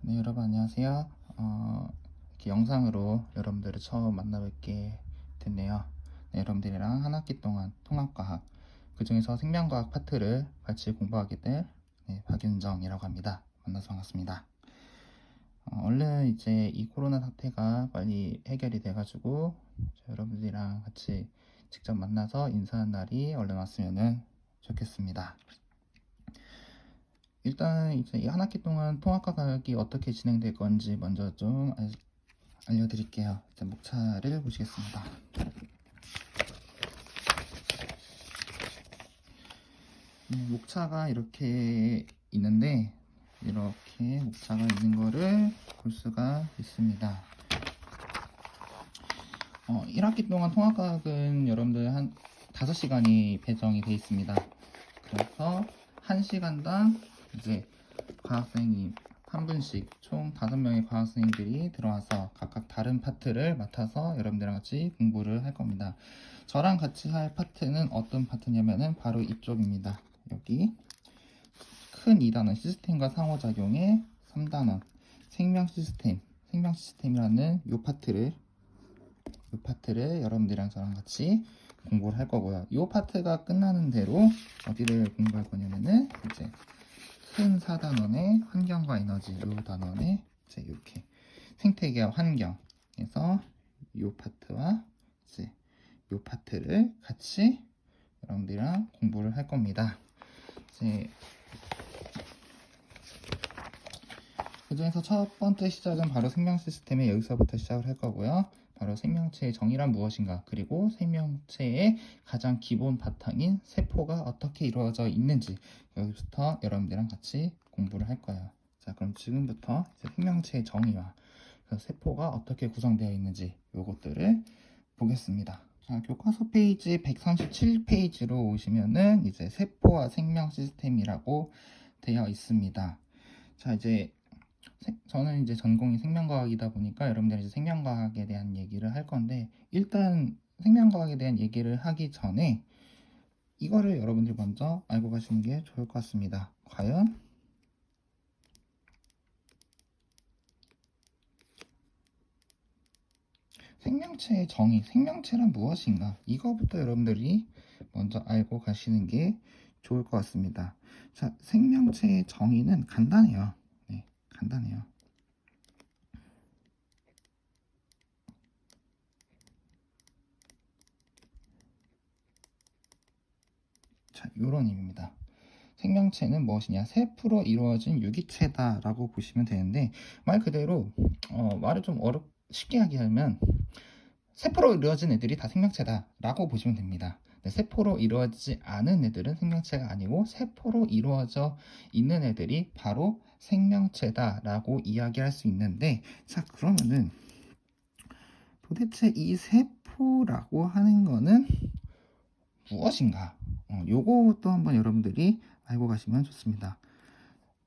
네, 여러분 안녕하세요. 이렇게 영상으로 여러분들을 처음 만나뵙게 됐네요. 네, 여러분들이랑 한 학기 동안 통합과학, 그 중에서 생명과학 파트를 같이 공부하게 될 박윤정이라고 합니다. 만나서 반갑습니다. 얼른 이제 이 코로나 사태가 빨리 해결이 돼가지고 여러분들이랑 같이 직접 만나서 인사하는 날이 얼른 왔으면 좋겠습니다. 일단 이제 이 한 학기 동안 통합과학이 어떻게 진행될 건지 먼저 좀 알려드릴게요. 이제 목차를 보시겠습니다. 목차가 이렇게 있는데 이렇게 목차가 있는 거를 볼 수가 있습니다. 1학기 동안 통합과학은 여러분들 한 5시간이 배정이 되어 있습니다. 그래서 1시간당 이제 과학생이 한 분씩 총 5명의 과학생들이 들어와서 각각 다른 파트를 맡아서 여러분들이랑 같이 공부를 할 겁니다. 저랑 같이 할 파트는 어떤 파트냐면은 바로 이쪽입니다. 여기 큰 2단원 시스템과 상호작용의 3단원 생명 시스템이라는 요 파트를 여러분들이랑 저랑 같이 공부를 할 거고요. 이 파트가 끝나는 대로 어디를 공부할 거냐면은 이제 큰 4단원의 환경과 에너지, 이 단원에 이제 이렇게 생태계와 환경에서 이 파트와 이제 이 파트를 같이 여러분들이랑 공부를 할 겁니다. 이제 그 중에서 첫 번째 시작은 바로 생명 시스템의 여기서부터 시작을 할 거고요. 바로 생명체의 정의란 무엇인가, 그리고 생명체의 가장 기본 바탕인 세포가 어떻게 이루어져 있는지 여기부터 여러분들이랑 같이 공부를 할 거예요. 자, 그럼 지금부터 이제 생명체의 정의와 그 세포가 어떻게 구성되어 있는지 요것들을 보겠습니다. 자, 교과서 페이지 137페이지로 오시면은 이제 세포와 생명 시스템이라고 되어 있습니다. 자, 이제 저는 이제 전공이 생명과학이다 보니까 여러분들이 이제 생명과학에 대한 얘기를 할 건데, 일단 생명과학에 대한 얘기를 하기 전에 이거를 여러분들이 먼저 알고 가시는 게 좋을 것 같습니다. 과연 생명체의 정의, 생명체란 무엇인가, 이거부터 여러분들이 먼저 알고 가시는 게 좋을 것 같습니다. 자, 생명체의 정의는 간단해요. 네, 간단해요. 자, 요런 의미입니다. 생명체는 무엇이냐? 세포로 이루어진 유기체다 라고 보시면 되는데, 말 그대로 말을 좀 쉽게 하면 세포로 이루어진 애들이 다 생명체다 라고 보시면 됩니다. 세포로 이루어지지 않은 애들은 생명체가 아니고, 세포로 이루어져 있는 애들이 바로 생명체다 라고 이야기할 수 있는데, 자, 그러면은 도대체 이 세포라고 하는 거는 무엇인가? 요것도 한번 여러분들이 알고 가시면 좋습니다.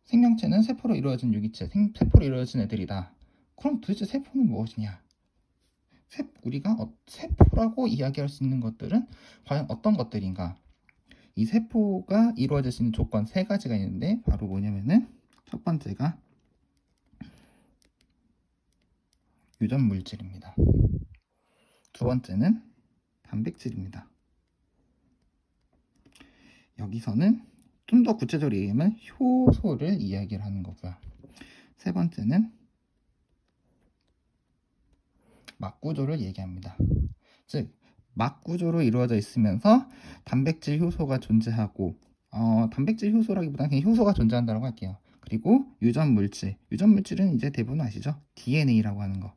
생명체는 세포로 이루어진 유기체, 세포로 이루어진 애들이다. 그럼 도대체 세포는 무엇이냐? 우리가 세포라고 이야기할 수 있는 것들은 과연 어떤 것들인가? 이 세포가 이루어질 수 있는 조건 3가지가 있는데, 바로 뭐냐면은 첫 번째가 유전 물질입니다. 두 번째는 단백질입니다. 여기서는 좀 더 구체적으로 얘기하면 효소를 이야기를 하는 거고요. 세 번째는 막구조를 얘기합니다. 즉, 막구조로 이루어져 있으면서 단백질 효소가 존재하고, 단백질 효소라기보다는 그냥 효소가 존재한다고 할게요. 그리고 유전 물질은 이제 대부분 아시죠? DNA라고 하는 거.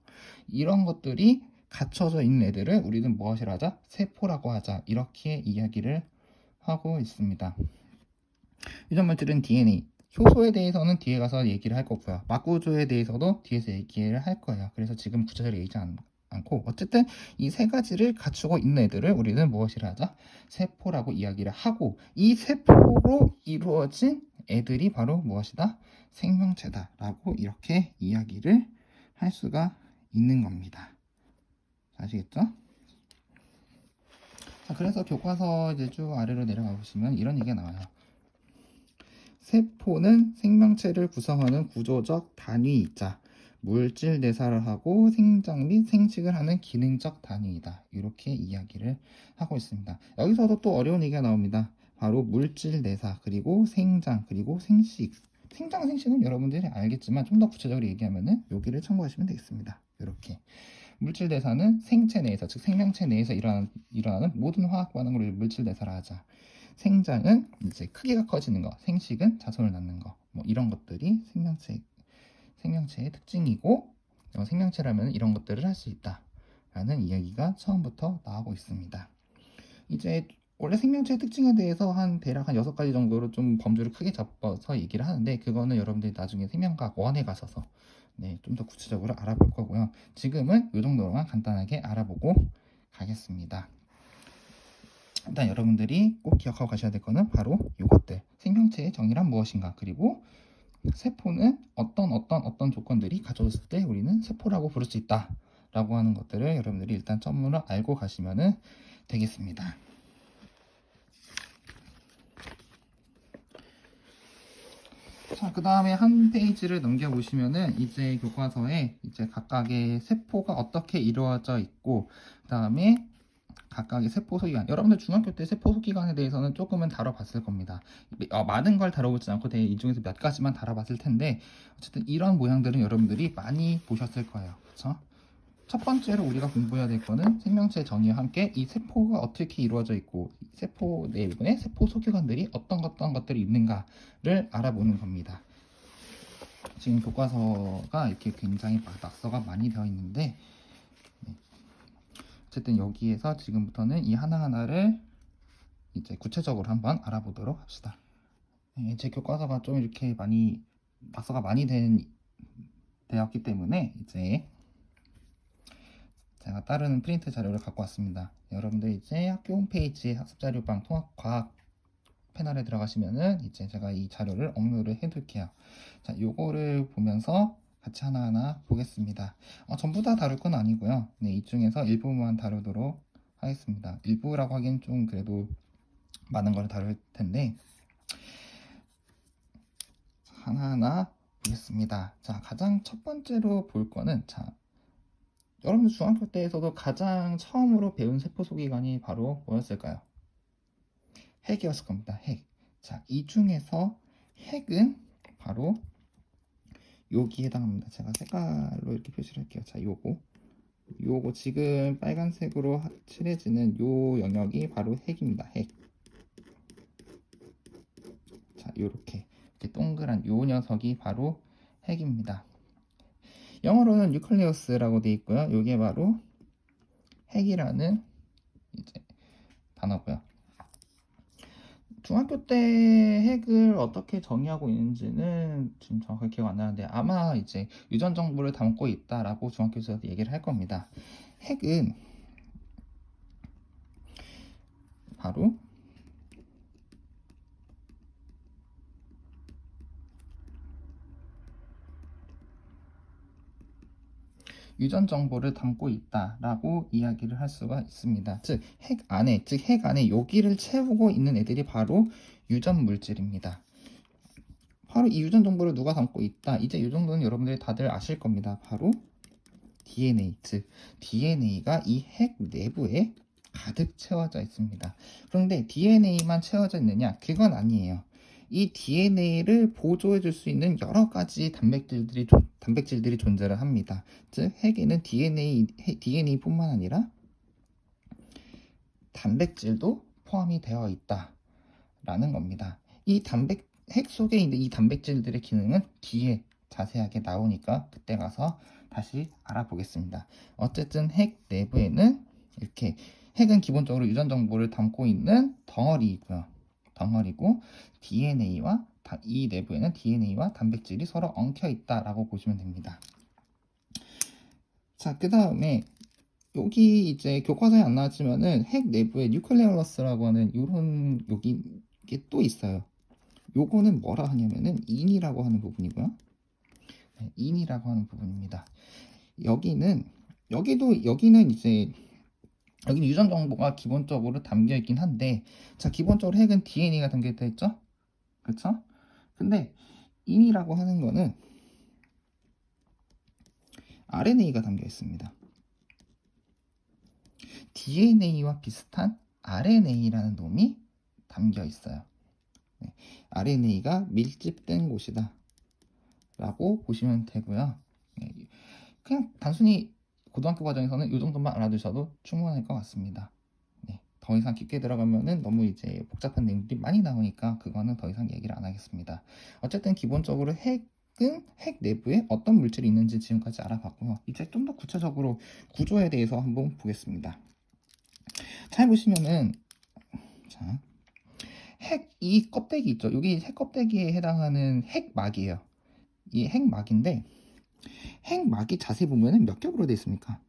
이런 것들이 갖춰져 있는 애들을 우리는 무엇이라 하자? 세포라고 하자. 이렇게 이야기를 하고 있습니다. 유전 물질은 DNA, 효소에 대해서는 뒤에 가서 얘기를 할 거고요. 막구조에 대해서도 뒤에서 얘기를 할 거예요. 그래서 지금 구체적으로 얘기하지 않고, 어쨌든 이 3가지를 갖추고 있는 애들을 우리는 무엇이라 하자? 세포라고 이야기를 하고, 이 세포로 이루어진 애들이 바로 무엇이다? 생명체다 라고 이렇게 이야기를 할 수가 있는 겁니다. 아시겠죠? 자, 그래서 교과서 이제 쭉 아래로 내려가 보시면 이런 얘기가 나와요. 세포는 생명체를 구성하는 구조적 단위이자 물질 대사를 하고 생장 및 생식을 하는 기능적 단위이다. 이렇게 이야기를 하고 있습니다. 여기서도 또 어려운 얘기가 나옵니다. 바로 물질 대사, 그리고 생장, 그리고 생식. 생장, 생식은 여러분들이 알겠지만 좀 더 구체적으로 얘기하면은 여기를 참고하시면 되겠습니다. 이렇게. 물질 대사는 생체 내에서, 즉 생명체 내에서 일어나는 모든 화학 반응을 물질 대사라 하자. 생장은 이제 크기가 커지는 거, 생식은 자손을 낳는 거, 뭐 이런 것들이 생명체의 특징이고, 생명체라면 이런 것들을 할 수 있다라는 이야기가 처음부터 나오고 있습니다. 이제 원래 생명체의 특징에 대해서 대략 한 6가지 정도로 좀 범주를 크게 잡아서 얘기를 하는데, 그거는 여러분들이 나중에 생명과학 1에 가셔서 좀 더 구체적으로 알아볼 거고요. 지금은 이 정도로만 간단하게 알아보고 가겠습니다. 일단 여러분들이 꼭 기억하고 가셔야 될 거는 바로 이것들. 생명체의 정의란 무엇인가, 그리고 세포는 어떤 조건들이 갖춰졌을 때 우리는 세포라고 부를 수 있다 라고 하는 것들을 여러분들이 일단 처음으로 알고 가시면 되겠습니다. 자, 그 다음에 한 페이지를 넘겨보시면은 이제 교과서에 이제 각각의 세포가 어떻게 이루어져 있고, 그 다음에 각각의 세포 소기관, 여러분들 중학교 때 세포 소기관에 대해서는 조금은 다뤄봤을 겁니다. 많은 걸 다뤄보지 않고 이 중에서 몇 가지만 다뤄봤을 텐데, 어쨌든 이런 모양들은 여러분들이 많이 보셨을 거예요. 그렇죠? 첫 번째로 우리가 공부해야 될 거는 생명체 정의와 함께 이 세포가 어떻게 이루어져 있고, 세포 내부에 세포 소기관들이 어떤 것들이 있는가를 알아보는 겁니다. 지금 교과서가 이렇게 굉장히 낙서가 많이 되어 있는데, 어쨌든 여기에서 지금부터는 이 하나하나를 이제 구체적으로 한번 알아보도록 합시다. 제 교과서가 좀 이렇게 많이 낙서가 많이 되었기 때문에 이제 제가 다른 프린트 자료를 갖고 왔습니다. 여러분들 이제 학교 홈페이지 학습자료방 통합과학 패널에 들어가시면은 이제 제가 이 자료를 업로드를 해둘게요. 자, 요거를 보면서 같이 하나하나 보겠습니다. 전부 다 다룰 건 아니고요. 이 중에서 일부만 다루도록 하겠습니다. 일부라고 하기엔 좀 그래도 많은 걸 다룰 텐데, 하나하나 보겠습니다. 자, 가장 첫 번째로 볼 거는, 자, 여러분들 중학교 때에서도 가장 처음으로 배운 세포 소기관이 바로 뭐였을까요? 핵이었을 겁니다. 핵. 자, 이 중에서 핵은 바로 여기에 해당합니다. 제가 색깔로 이렇게 표시를 할게요. 자, 요거 지금 빨간색으로 칠해지는 요 영역이 바로 핵입니다. 핵. 자, 이렇게 동그란 요 녀석이 바로 핵입니다. 영어로는 뉴클레우스라고 되어 있고요. 요게 바로 핵이라는 이제 단어고요. 중학교 때 핵을 어떻게 정의하고 있는지는 지금 정확하게 기억 안 나는데, 아마 이제 유전 정보를 담고 있다라고 중학교에서 얘기를 할 겁니다. 핵은 바로 유전 정보를 담고 있다라고 이야기를 할 수가 있습니다. 즉 핵 안에 여기를 채우고 있는 애들이 바로 유전 물질입니다. 바로 이 유전 정보를 누가 담고 있다. 이제 이 정도는 여러분들이 다들 아실 겁니다. 바로 DNA, 즉 DNA가 이 핵 내부에 가득 채워져 있습니다. 그런데 DNA만 채워져 있느냐? 그건 아니에요. 이 DNA를 보조해 줄 수 있는 여러 가지 단백질들이 존재를 합니다. 즉 핵에는 DNA뿐만 아니라 단백질도 포함이 되어 있다라는 겁니다. 핵 속에 있는 이 단백질들의 기능은 뒤에 자세하게 나오니까 그때 가서 다시 알아보겠습니다. 어쨌든 핵 내부에는 이렇게, 핵은 기본적으로 유전 정보를 담고 있는 덩어리고 이 내부에는 DNA와 단백질이 서로 엉켜 있다라고 보시면 됩니다. 자, 그 다음에 여기 이제 교과서에 안 나왔지만은 핵 내부에 뉴클레olus라고 하는 이게 또 있어요. 요거는 뭐라 하냐면은 인이라고 하는 부분이고요. 인이라고 하는 부분입니다. 여기는 이제 여기는 유전 정보가 기본적으로 담겨 있긴 한데, 자, 기본적으로 핵은 DNA가 담겨져 있죠? 그렇죠? 근데 인이라고 하는 거는 RNA가 담겨 있습니다. DNA와 비슷한 RNA라는 놈이 담겨 있어요. 네, RNA가 밀집된 곳이다 라고 보시면 되고요. 네, 그냥 단순히 고등학교 과정에서는 이 정도만 알아두셔도 충분할 것 같습니다. 네, 더 이상 깊게 들어가면은 너무 이제 복잡한 내용들이 많이 나오니까 그거는 더 이상 얘기를 안 하겠습니다. 어쨌든 기본적으로 핵은 핵 내부에 어떤 물질이 있는지 지금까지 알아봤고요. 이제 좀 더 구체적으로 구조에 대해서 한번 보겠습니다. 잘 보시면은 자, 핵 이 껍데기 있죠. 여기 핵 껍데기에 해당하는 핵막이에요. 이 핵막인데 핵막이 자세히 보면은 몇 겹으로 되어 있습니까?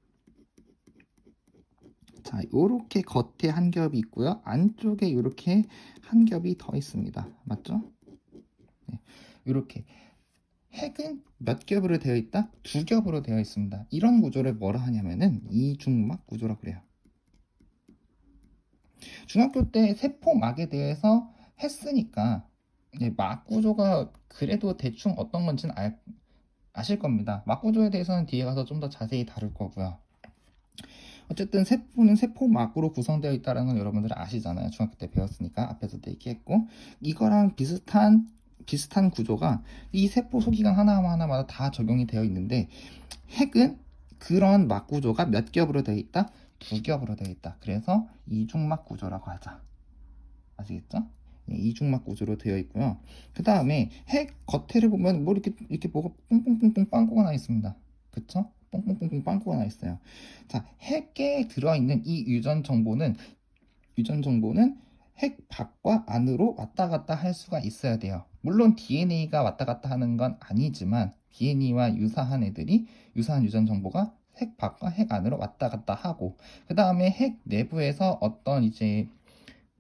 자, 요렇게 겉에 한 겹이 있고요. 안쪽에 요렇게 한 겹이 더 있습니다. 맞죠? 네, 요렇게 핵은 몇 겹으로 되어 있다? 두 겹으로 되어 있습니다. 이런 구조를 뭐라 하냐면은 이중막 구조라고 그래요. 중학교 때 세포막에 대해서 했으니까 막 구조가 그래도 대충 어떤 건지는 아실 겁니다. 막 구조에 대해서는 뒤에 가서 좀 더 자세히 다룰 거고요. 어쨌든 세포는 세포막으로 구성되어 있다는 건 여러분들 아시잖아요. 중학교 때 배웠으니까 앞에서도 얘기했고, 이거랑 비슷한 구조가 이 세포 소기관 하나하나마다 다 적용이 되어 있는데, 핵은 그런 막 구조가 몇 겹으로 되어 있다? 두 겹으로 되어 있다. 그래서 이중막 구조라고 하자. 아시겠죠? 네, 이중막 구조로 되어 있고요. 그 다음에 핵 겉에를 보면 뭐 이렇게 뭐가 뽕뽕뽕뽕 빵꾸가 나 있습니다. 그쵸? 뽕뽕뽕뽕 빵꾸가 나 있어요. 자, 핵에 들어있는 이 유전 정보는 핵 밖과 안으로 왔다 갔다 할 수가 있어야 돼요. 물론 DNA가 왔다 갔다 하는 건 아니지만 DNA와 유사한 유전 정보가 핵 밖과 핵 안으로 왔다 갔다 하고, 그 다음에 핵 내부에서 어떤 이제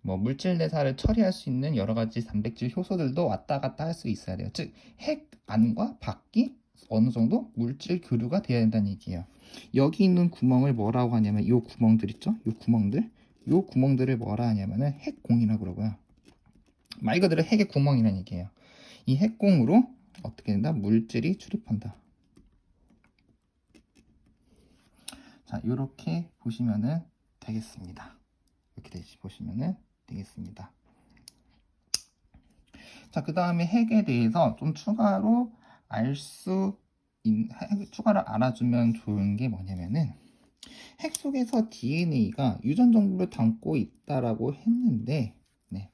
뭐 물질 대사를 처리할 수 있는 여러 가지 단백질 효소들도 왔다 갔다 할 수 있어야 돼요. 즉, 핵 안과 밖이 어느 정도 물질 교류가 되어야 된다는 얘기예요. 여기 있는 구멍을 뭐라고 하냐면 이 구멍들 있죠? 이 구멍들을 뭐라 하냐면은 핵공이라고 그러고요. 말 그대로 핵의 구멍이라는 얘기예요. 이 핵공으로 어떻게 된다? 물질이 출입한다. 자, 이렇게 보시면은 되겠습니다. 이렇게 보시면은 되겠습니다. 자, 그 다음에 핵에 대해서 좀 추가로 추가로 알아주면 좋은 게 뭐냐면은, 핵 속에서 DNA가 유전 정보를 담고 있다라고 했는데, 네.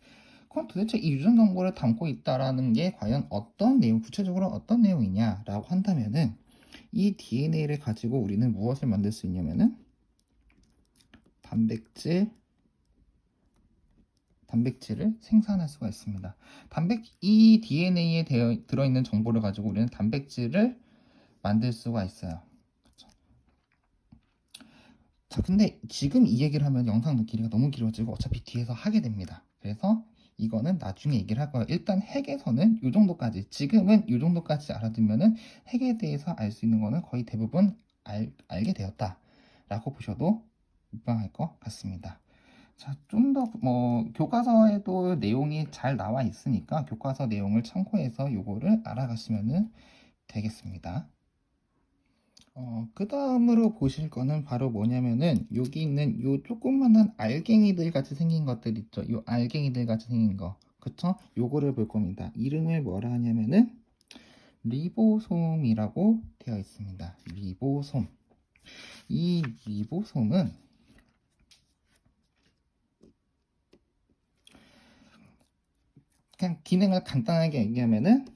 그럼 도대체 이 유전 정보를 담고 있다라는 게 과연 구체적으로 어떤 내용이냐라고 한다면은, 이 DNA를 가지고 우리는 무엇을 만들 수 있냐면은 단백질을 생산할 수가 있습니다. 이 DNA에 들어있는 정보를 가지고 우리는 단백질을 만들 수가 있어요. 그쵸? 자, 근데 지금 이 얘기를 하면 영상 길이가 너무 길어지고 어차피 뒤에서 하게 됩니다. 그래서 이거는 나중에 얘기를 할 거예요. 일단 핵에서는 이 정도까지, 지금은 이 정도까지 알아두면은 핵에 대해서 알 수 있는 거는 거의 대부분 알게 되었다라고 보셔도 무방할 것 같습니다. 자, 좀 더 교과서에도 내용이 잘 나와 있으니까 교과서 내용을 참고해서 요거를 알아가시면 되겠습니다. 그 다음으로 보실 거는 바로 뭐냐면은 여기 있는 요 조그만한 알갱이들 같이 생긴 것들 있죠. 요 알갱이들 같이 생긴 거. 그쵸? 요거를 볼 겁니다. 이름을 뭐라 하냐면은 리보솜이라고 되어 있습니다. 리보솜. 이 리보솜은 그냥 기능을 간단하게 얘기하면은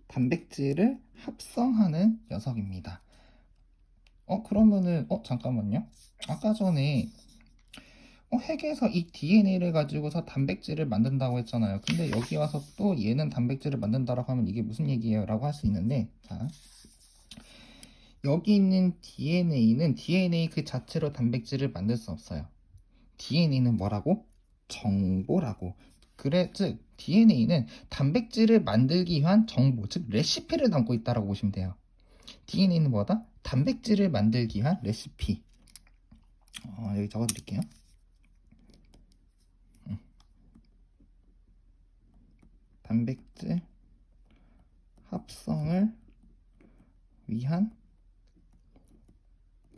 단백질을 합성하는 녀석입니다. 그러면은 잠깐만요. 아까 전에 핵에서 이 DNA를 가지고서 단백질을 만든다고 했잖아요. 근데 여기 와서 또 얘는 단백질을 만든다라고 하면 이게 무슨 얘기예요? 라고 할 수 있는데, 자, 여기 있는 DNA는 DNA 그 자체로 단백질을 만들 수 없어요. DNA는 뭐라고? 정보라고. 즉 DNA는 단백질을 만들기 위한 정보, 즉 레시피를 담고 있다라고 보시면 돼요. DNA는 뭐다? 단백질을 만들기 위한 레시피. 여기 적어드릴게요. 단백질 합성을 위한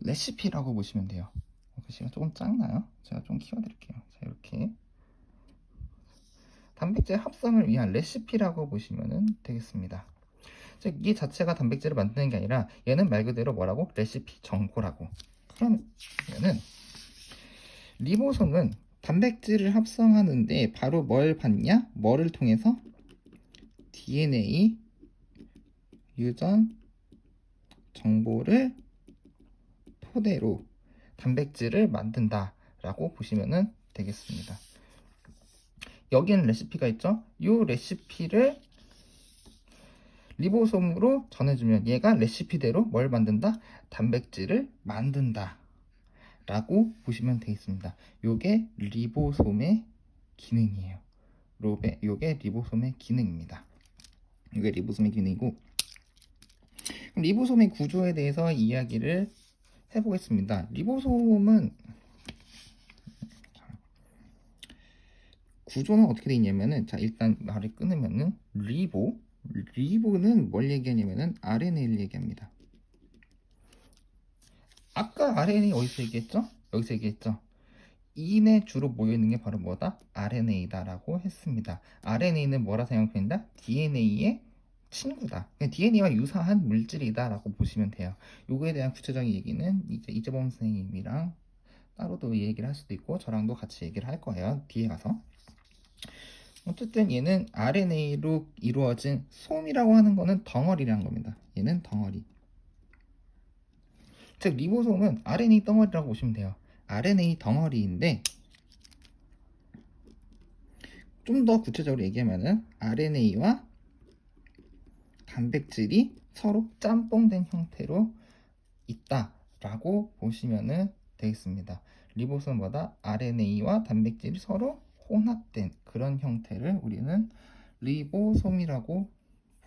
레시피라고 보시면 돼요. 글씨가 조금 작나요? 제가 좀 키워드릴게요. 자, 이렇게 단백질 합성을 위한 레시피라고 보시면 되겠습니다. 즉, 이 자체가 단백질을 만드는 게 아니라 얘는 말 그대로 뭐라고? 레시피 정보라고. 그러면은 리보솜은 단백질을 합성하는데 바로 뭘 받냐? 뭐를 통해서? DNA 유전 정보를 토대로 단백질을 만든다 라고 보시면 되겠습니다. 여기에는 레시피가 있죠. 이 레시피를 리보솜으로 전해주면 얘가 레시피대로 뭘 만든다? 단백질을 만든다 라고 보시면 되겠습니다. 요게 리보솜의 기능이에요. 요게 리보솜의 기능입니다. 요게 리보솜의 기능이고, 그럼 리보솜의 구조에 대해서 이야기를 해보겠습니다. 리보솜은 구조는 어떻게 되어 있냐면은, 자, 일단 말을 끊으면은 리보는 뭘 얘기하냐면은 RNA를 얘기합니다. 아까 RNA 어디서 얘기했죠? 여기서 얘기했죠. 인에 주로 모여있는 게 바로 뭐다? RNA다라고 했습니다. RNA는 뭐라 생각된다? DNA의 친구다. DNA와 유사한 물질이다 라고 보시면 돼요. 요거에 대한 구체적인 얘기는 이제 이재범 선생님이랑 따로도 얘기를 할 수도 있고 저랑도 같이 얘기를 할 거예요. 뒤에 가서. 어쨌든 얘는 RNA로 이루어진 솜이라고 하는 거는 덩어리라는 겁니다. 얘는 덩어리. 즉 리보솜은 RNA 덩어리라고 보시면 돼요. RNA 덩어리인데 좀 더 구체적으로 얘기하면은 RNA와 단백질이 서로 짬뽕된 형태로 있다라고 보시면 되겠습니다. 리보솜보다 RNA와 단백질이 서로 혼합된 그런 형태를 우리는 리보솜이라고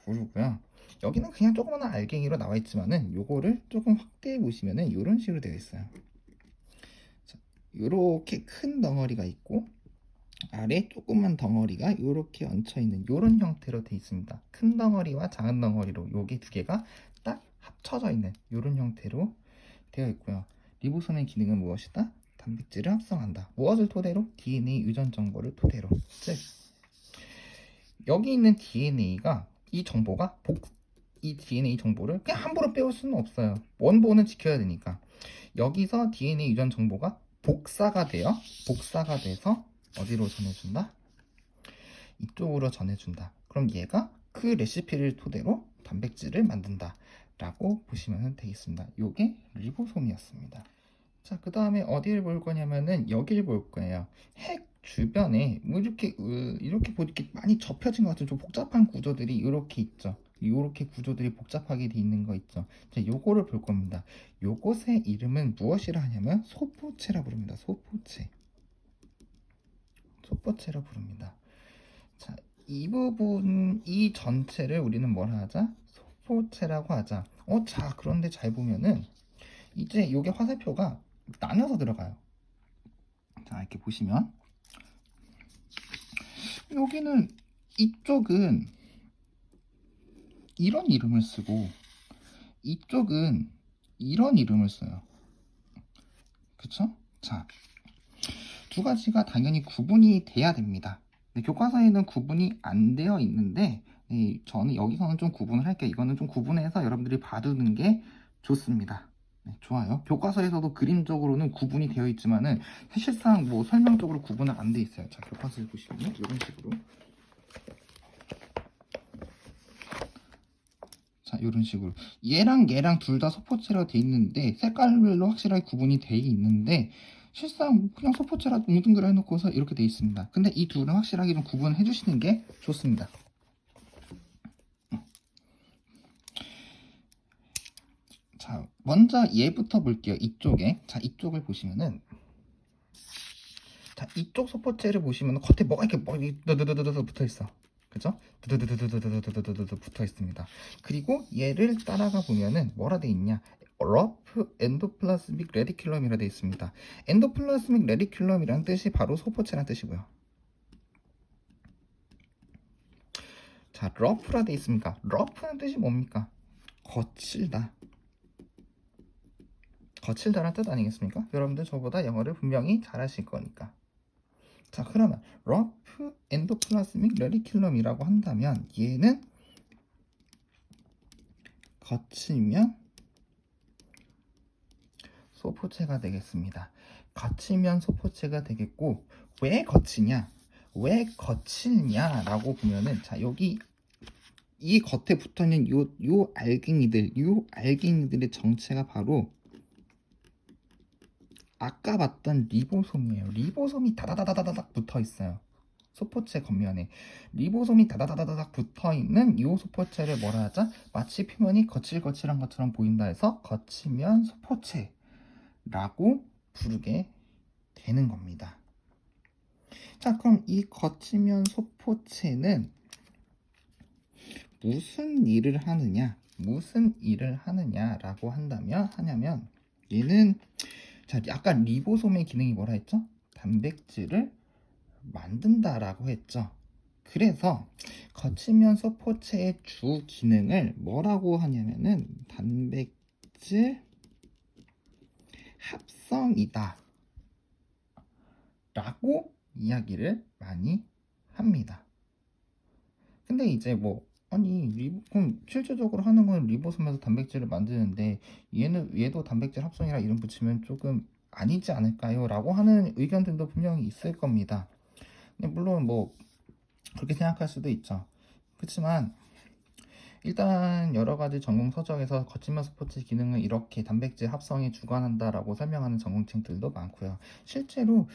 부르고요. 여기는 그냥 조그마한 알갱이로 나와 있지만은 요거를 조금 확대해 보시면은 이런 식으로 되어 있어요. 이렇게 큰 덩어리가 있고 아래 조그만 덩어리가 이렇게 얹혀 있는 이런 형태로 되어 있습니다. 큰 덩어리와 작은 덩어리로 요게 두 개가 딱 합쳐져 있는 이런 형태로 되어 있고요. 리보솜의 기능은 무엇이다? 단백질을 합성한다. 무엇을 토대로? DNA 유전 정보를 토대로. 즉 여기 있는 DNA가 이 DNA 정보를 그냥 함부로 빼올 수는 없어요. 원본은 지켜야 되니까. 여기서 DNA 유전 정보가 복사가 돼서 어디로 전해준다? 이쪽으로 전해준다. 그럼 얘가 그 레시피를 토대로 단백질을 만든다 라고 보시면 되겠습니다. 요게 리보솜이었습니다. 자, 그 다음에 어디를 볼 거냐면은 여기를 볼 거예요. 핵 주변에 뭐 이렇게 이렇게 많이 접혀진 것 같은 좀 복잡한 구조들이 이렇게 있죠. 이렇게 구조들이 복잡하게 돼 있는 거 있죠. 자, 요거를 볼 겁니다. 요것의 이름은 무엇이라 하냐면 소포체라 부릅니다. 소포체라 부릅니다. 자, 이 부분, 이 전체를 우리는 뭐라 하자? 소포체라고 하자. 자, 그런데 잘 보면은 이제 요게 화살표가 나눠서 들어가요. 자, 이렇게 보시면 여기는 이쪽은 이런 이름을 쓰고 이쪽은 이런 이름을 써요. 그쵸? 자, 두 가지가 당연히 구분이 돼야 됩니다. 교과서에는 구분이 안 되어 있는데 저는 여기서는 좀 구분을 할게요. 이거는 좀 구분해서 여러분들이 봐두는 게 좋습니다. 네, 좋아요. 교과서에서도 그림적으로는 구분이 되어 있지만은 사실상 뭐 설명적으로 구분은 안 돼 있어요. 자, 교과서를 보시면 이런 식으로. 자, 이런 식으로 얘랑 얘랑 둘 다 소포체로 돼 있는데 색깔별로 확실하게 구분이 돼 있는데 실상 그냥 소포체라 뭉뚱그려 해놓고서 이렇게 돼 있습니다. 근데 이 둘은 확실하게 좀 구분해 주시는 게 좋습니다. 자, 먼저 얘부터 볼게요. 이쪽에. 자, 이쪽을 보시면은 자, 이쪽 소포체를 보시면 겉에 뭐가 이렇게 드드드드드 붙어 있어. 그죠? 드드드드드드드드드드 붙어 있습니다. 그리고 얘를 따라가 보면은 뭐라 돼 있냐? 러프 엔도플라스믹 레디큘럼이라 돼 있습니다. 엔도플라스믹 레디큘럼이란 뜻이 바로 소포체란 뜻이고요. 자, 러프라 돼 있습니까? 러프는 뜻이 뭡니까? 거칠다. 거칠다라는 뜻 아니겠습니까? 여러분들 저보다 영어를 분명히 잘하실 거니까. 자, 그러면 러프 엔도플라스믹 레티큘럼이라고 한다면 얘는 거칠면 소포체가 되겠습니다. 거칠면 소포체가 되겠고, 왜 거치냐? 왜 거칠냐라고 보면은, 자, 여기 이 겉에 붙어있는 요 알갱이들의 정체가 바로 아까 봤던 리보솜이에요. 리보솜이 다다다다다닥 붙어 있어요. 소포체 겉면에 리보솜이 다다다다닥 붙어 있는 이 소포체를 뭐라 하자? 마치 표면이 거칠거칠한 것처럼 보인다 해서 거치면 소포체라고 부르게 되는 겁니다. 자, 그럼 이 거치면 소포체는 무슨 일을 하느냐라고 하냐면 얘는, 자, 아까 리보솜의 기능이 뭐라 했죠? 단백질을 만든다라고 했죠. 그래서 거치면 소포체의 주 기능을 뭐라고 하냐면은 단백질 합성이다 라고 이야기를 많이 합니다. 근데 이제 뭐 그럼 실질적으로 하는 건 리보솜에서 단백질을 만드는데 얘도 단백질 합성이라 이름 붙이면 조금 아니지 않을까요? 라고 하는 의견들도 분명히 있을 겁니다. 근데 물론 뭐 그렇게 생각할 수도 있죠. 그렇지만 일단 여러 가지 전공 서적에서 거치면 스포츠 기능은 이렇게 단백질 합성에 주관한다라고 설명하는 전공책들도 많고요. 실제로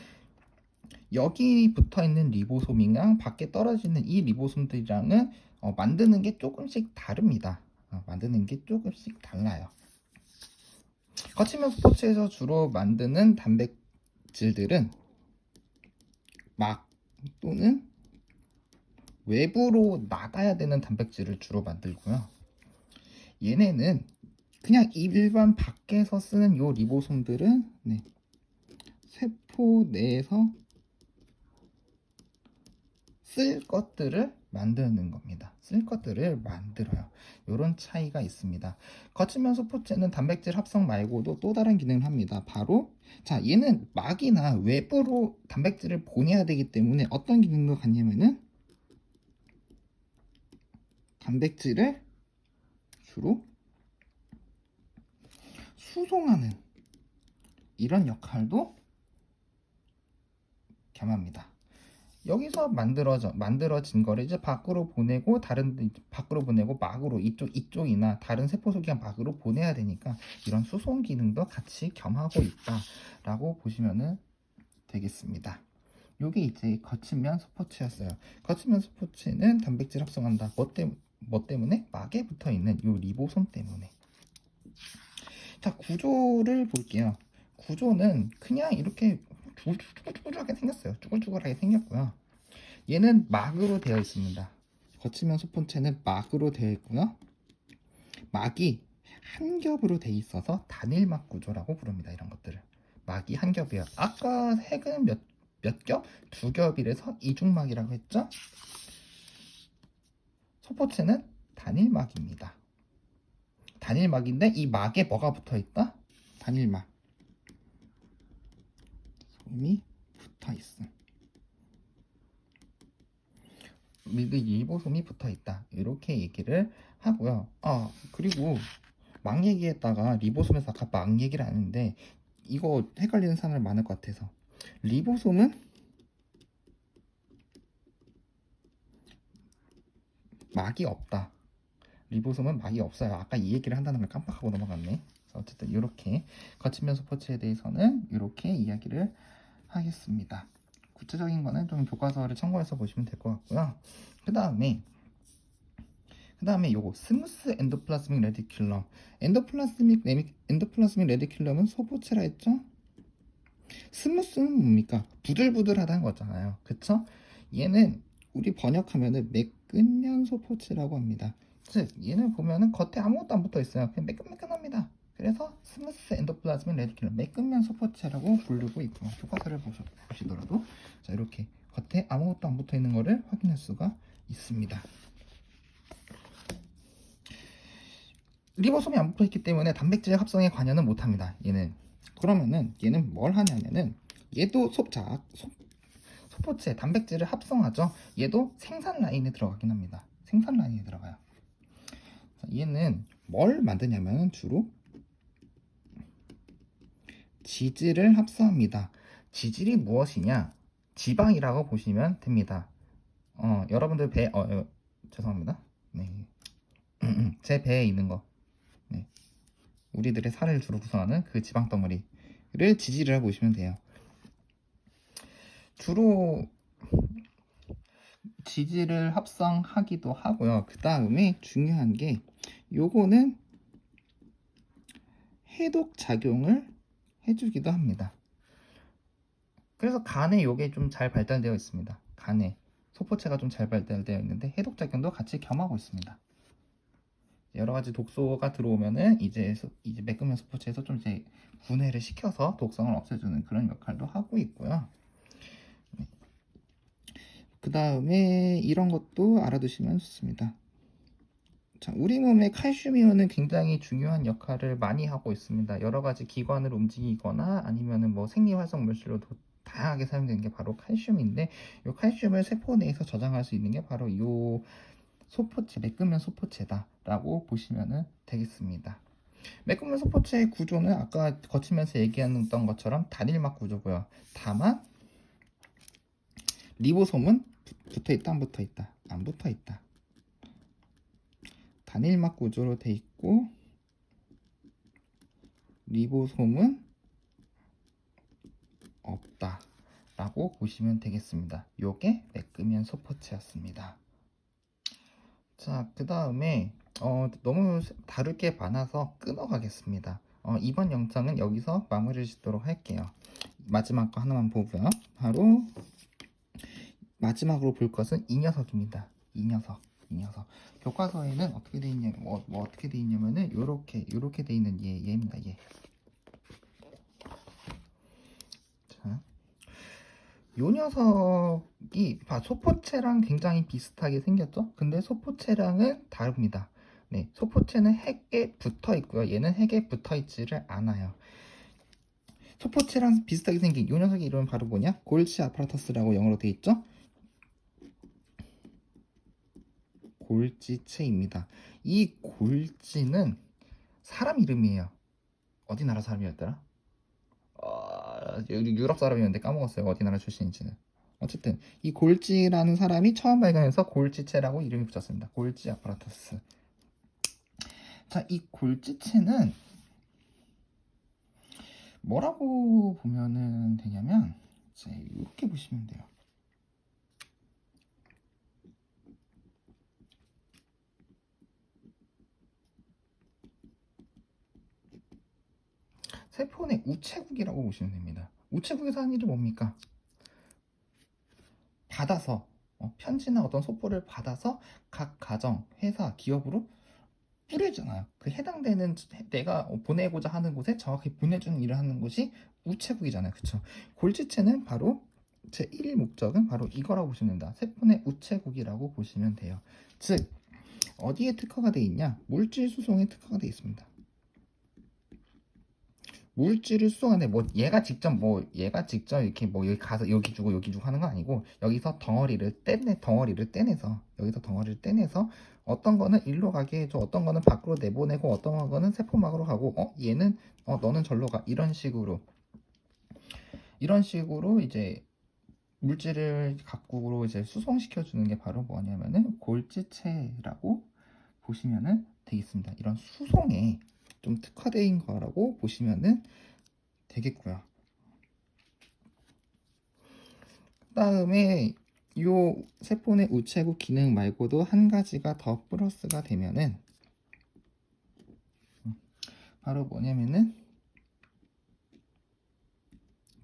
여기 붙어 있는 리보솜이랑 밖에 떨어지는 이 리보솜들이랑은 만드는 게 조금씩 다릅니다. 만드는 게 조금씩 달라요. 거치면 스포츠에서 주로 만드는 단백질들은 막 또는 외부로 나가야 되는 단백질을 주로 만들고요. 얘네는 그냥 일반 밖에서 쓰는 요 리보솜들은 세포 내에서 쓸 것들을 만드는 겁니다. 쓸 것들을 만들어요. 이런 차이가 있습니다. 거치면 소포체는 단백질 합성 말고도 또 다른 기능을 합니다. 바로 자, 얘는 막이나 외부로 단백질을 보내야 되기 때문에 어떤 기능도 갖냐면은 단백질을 주로 수송하는 이런 역할도 겸합니다. 여기서 만들어진 거를 이제 밖으로 보내고 막으로 이쪽이나 다른 세포 속이나 막으로 보내야 되니까 이런 수송 기능도 같이 겸하고 있다라고 보시면 되겠습니다. 요게 이제 거치면 스포츠였어요. 거치면 스포츠는 단백질 합성한다. 뭐 때문에? 막에 붙어 있는 요 리보솜 때문에. 자, 구조를 볼게요. 구조는 그냥 이렇게 쭈글쭈글하게 생겼어요. 쭈글쭈글하게 생겼고요. 얘는 막으로 되어 있습니다. 거치면 소포체는 막으로 되어 있고요. 막이 한 겹으로 되어 있어서 단일막 구조라고 부릅니다. 이런 것들을. 막이 한 겹이에요. 아까 핵은 몇 겹? 두 겹이라서 이중막이라고 했죠? 소포체는 단일막입니다. 단일막인데 이 막에 뭐가 붙어 있다? 단일막. 솜이 붙어 있어. 리보솜이 붙어 있다. 이렇게 얘기를 하고요. 그리고 막 얘기했다가 리보솜에서 아까 막 얘기를 하는데 이거 헷갈리는 사람들 많을 것 같아서 리보솜은 막이 없다. 리보솜은 막이 없어요. 아까 이 얘기를 한다는 걸 깜빡하고 넘어갔네. 어쨌든 이렇게 거치면 소포체에 대해서는 이렇게 이야기를 하겠습니다. 구체적인 거는 좀 교과서를 참고해서 보시면 될 것 같고요. 그 다음에 요거 스무스 엔도플라스믹 레티큘럼. 엔도플라스믹 레티큘럼은 소포체라 했죠? 스무스는 뭡니까? 부들부들하다는 거잖아요. 그쵸? 얘는 우리 번역하면은 매끈면 소포체라고 합니다. 즉 얘는 보면은 겉에 아무것도 안 붙어 있어요. 그냥 매끈매끈합니다. 그래서 스무스 엔도플라스믹 레티큘럼 매끈면 소포체라고 부르고 있고, 교과서를 보시더라도 자, 이렇게 겉에 아무것도 안 붙어 있는 거를 확인할 수가 있습니다. 리보솜이 안 붙어있기 때문에 단백질 합성에 관여는 못합니다. 얘는. 그러면은 얘는 뭘 하냐면은 얘도 소포체 단백질을 합성하죠. 얘도 생산 라인에 들어가긴 합니다. 생산 라인에 들어가요. 얘는 뭘 만드냐면 주로 지질을 합성합니다. 지질이 무엇이냐? 지방이라고 보시면 됩니다. 여러분들 죄송합니다. 네. 제 배에 있는 거. 네. 우리들의 살을 주로 구성하는 그 지방 덩어리를 지질이라고 보시면 돼요. 주로 지질을 합성하기도 하고요. 그 다음에 중요한 게 요거는 해독 작용을 해주기도 합니다. 그래서 간에 요게 좀 잘 발달되어 있습니다. 간에 소포체가 좀 잘 발달되어 있는데 해독 작용도 같이 겸하고 있습니다. 여러 가지 독소가 들어오면은 이제 매끈면 소포체에서 좀 이제 분해를 시켜서 독성을 없애주는 그런 역할도 하고 있고요. 그 다음에 이런 것도 알아두시면 좋습니다. 자, 우리 몸에 칼슘이온은 굉장히 중요한 역할을 많이 하고 있습니다. 여러 가지 기관을 움직이거나 아니면은 뭐 생리활성 물질로도 다양하게 사용되는 게 바로 칼슘인데, 이 칼슘을 세포 내에서 저장할 수 있는 게 바로 이 소포체, 매끈면 소포체다라고 보시면 되겠습니다. 매끈면 소포체의 구조는 아까 거치면서 얘기했던 것처럼 단일막 구조고요. 다만 리보솜은 붙어있다, 안 붙어있다, 안 붙어있다. 단일막 구조로 돼 있고 리보솜은 없다 라고 보시면 되겠습니다. 요게 매끈면 소포체였습니다. 자, 그 다음에 너무 다룰 게 많아서 끊어가겠습니다. 이번 영상은 여기서 마무리를 짓도록 할게요. 마지막 거 하나만 보고요. 바로 마지막으로 볼 것은 이 녀석입니다. 이 녀석. 교과서에는 어떻게 돼 있냐, 어떻게 돼 있냐면은 요렇게 돼 있는 얘입니다. 얘. 자, 요 녀석이 소포체랑 굉장히 비슷하게 생겼죠? 근데 소포체랑은 다릅니다. 네, 소포체는 핵에 붙어 있고요. 얘는 핵에 붙어 있지를 않아요. 소포체랑 비슷하게 생긴 요 녀석의 이름은 바로 뭐냐? 골지 아파라터스라고 영어로 돼 있죠? 골지체입니다. 이 골지는 사람 이름이에요. 어디 나라 사람이었더라? 유럽 사람이었는데 까먹었어요. 어디 나라 출신인지는. 어쨌든 이 골지라는 사람이 처음 발견해서 골지체라고 이름이 붙였습니다. 골지 아파라터스. 자, 이 골지체는 뭐라고 보면은 되냐면 이렇게 보시면 돼요. 세포 내 우체국이라고 보시면 됩니다. 우체국에서 하는 일이 뭡니까? 받아서 편지나 어떤 소포를 받아서 각 가정, 회사, 기업으로 뿌려주잖아요. 그 해당되는 내가 보내고자 하는 곳에 정확히 보내주는 일을 하는 곳이 우체국이잖아요. 그쵸? 골지체는 바로 제1 목적은 바로 이거라고 보시면 된다. 세포 내 우체국이라고 보시면 돼요. 즉 어디에 특화가 되어 있냐? 물질 수송에 특화가 되어 있습니다. 물질을 수송하는데 얘가 직접 이렇게 여기 가서 여기 주고 하는 건 아니고, 여기서 덩어리를 떼내서 어떤 거는 일로 가게 해줘, 어떤 거는 밖으로 내보내고, 어떤 거는 세포막으로 가고, 얘는 너는 절로 가, 이런 식으로 이제 물질을 각국으로 이제 수송시켜 주는 게 바로 뭐냐면은 골지체라고 보시면은 되겠습니다. 이런 수송에 좀 특화된 거라고 보시면은 되겠고요. 그다음에 요 세포 내 우체국 기능 말고도 한 가지가 더 플러스가 되면은 바로 뭐냐면은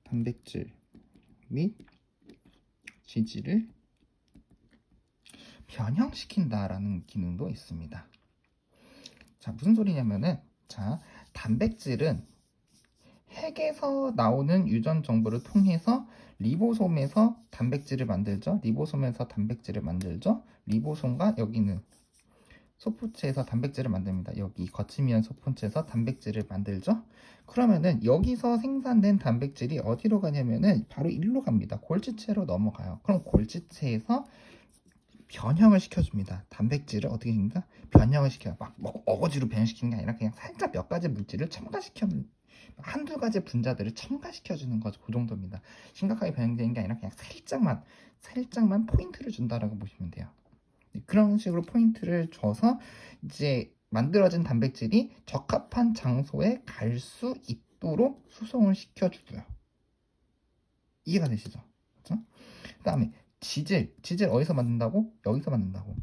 단백질 및 지질을 변형시킨다라는 기능도 있습니다. 자, 무슨 소리냐면은, 자, 단백질은 핵에서 나오는 유전 정보를 통해서 리보솜에서 단백질을 만들죠. 리보솜과 여기는 소포체에서 단백질을 만듭니다. 여기 거치미연 소포체에서 단백질을 만들죠. 그러면은 여기서 생산된 단백질이 어디로 가냐면은 바로 일로 갑니다. 골지체로 넘어가요. 그럼 골지체에서 변형을 시켜줍니다. 단백질을 어떻게 합니까? 변형을 시켜요. 막 어거지로 변형시키는 게 아니라 그냥 살짝 몇 가지 물질을 첨가시켜, 한두 가지 분자들을 첨가시켜주는 거죠. 그 정도입니다. 심각하게 변형되는 게 아니라 그냥 살짝만 포인트를 준다라고 보시면 돼요. 그런 식으로 포인트를 줘서 이제 만들어진 단백질이 적합한 장소에 갈 수 있도록 수송을 시켜주고요. 이해가 되시죠? 그렇죠? 그 다음에 지질 어디서 만든다고? 여기서 만든다고.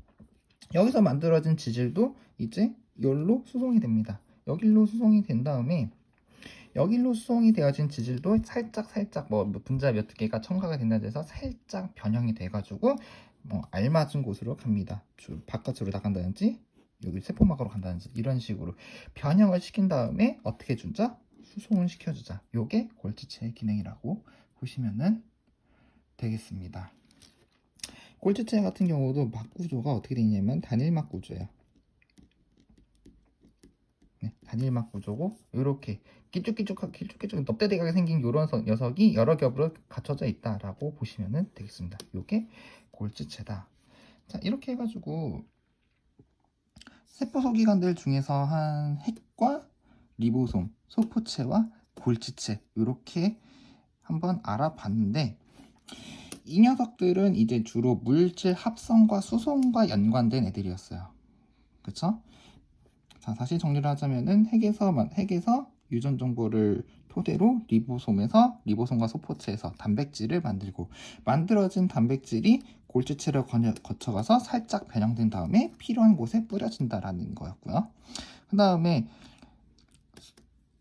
여기서 만들어진 지질도 이제 여기로 수송이 됩니다. 여기로 수송이 된 다음에 여기로 수송이 되어진 지질도 살짝 뭐 분자 몇 개가 첨가가 된다고 해서 살짝 변형이 돼가지고 뭐 알맞은 곳으로 갑니다. 바깥으로 나간다든지 여기 세포막으로 간다든지 이런 식으로 변형을 시킨 다음에 어떻게 주자? 수송을 시켜주자. 요게 골지체의 기능이라고 보시면은 되겠습니다. 골지체 같은 경우도 막 구조가 어떻게 되냐면 단일막 구조예요. 네, 단일막 구조고 이렇게 길쭉길쭉 넙대대하게 생긴 이런 녀석이 여러 겹으로 갖춰져 있다라고 보시면 되겠습니다. 이게 골지체다. 자, 이렇게 해가지고 세포소기관들 중에서 한 핵과 리보솜, 소포체와 골지체 이렇게 한번 알아봤는데 이 녀석들은 이제 주로 물질 합성과 수송과 연관된 애들이었어요. 그쵸? 자, 다시 정리를 하자면은 핵에서 유전 정보를 토대로 리보솜과 소포체에서 단백질을 만들고 만들어진 단백질이 골지체를 거쳐가서 살짝 변형된 다음에 필요한 곳에 뿌려진다라는 거였고요. 그 다음에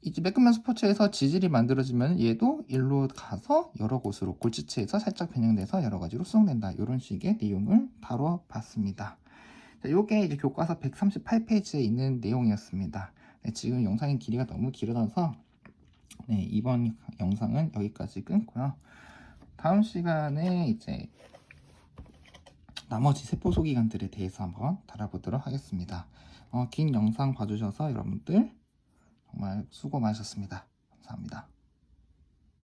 이제 매끈면 소포체에서 지질이 만들어지면 얘도 일로 가서 여러 곳으로 골지체에서 살짝 변형돼서 여러 가지로 수송된다. 이런 식의 내용을 다뤄봤습니다. 자, 요게 이제 교과서 138페이지에 있는 내용이었습니다. 네, 지금 영상의 길이가 너무 길어서 네, 이번 영상은 여기까지 끊고요. 다음 시간에 이제 나머지 세포소기관들에 대해서 한번 다뤄보도록 하겠습니다. 긴 영상 봐주셔서 여러분들 정말 수고 많으셨습니다. 감사합니다.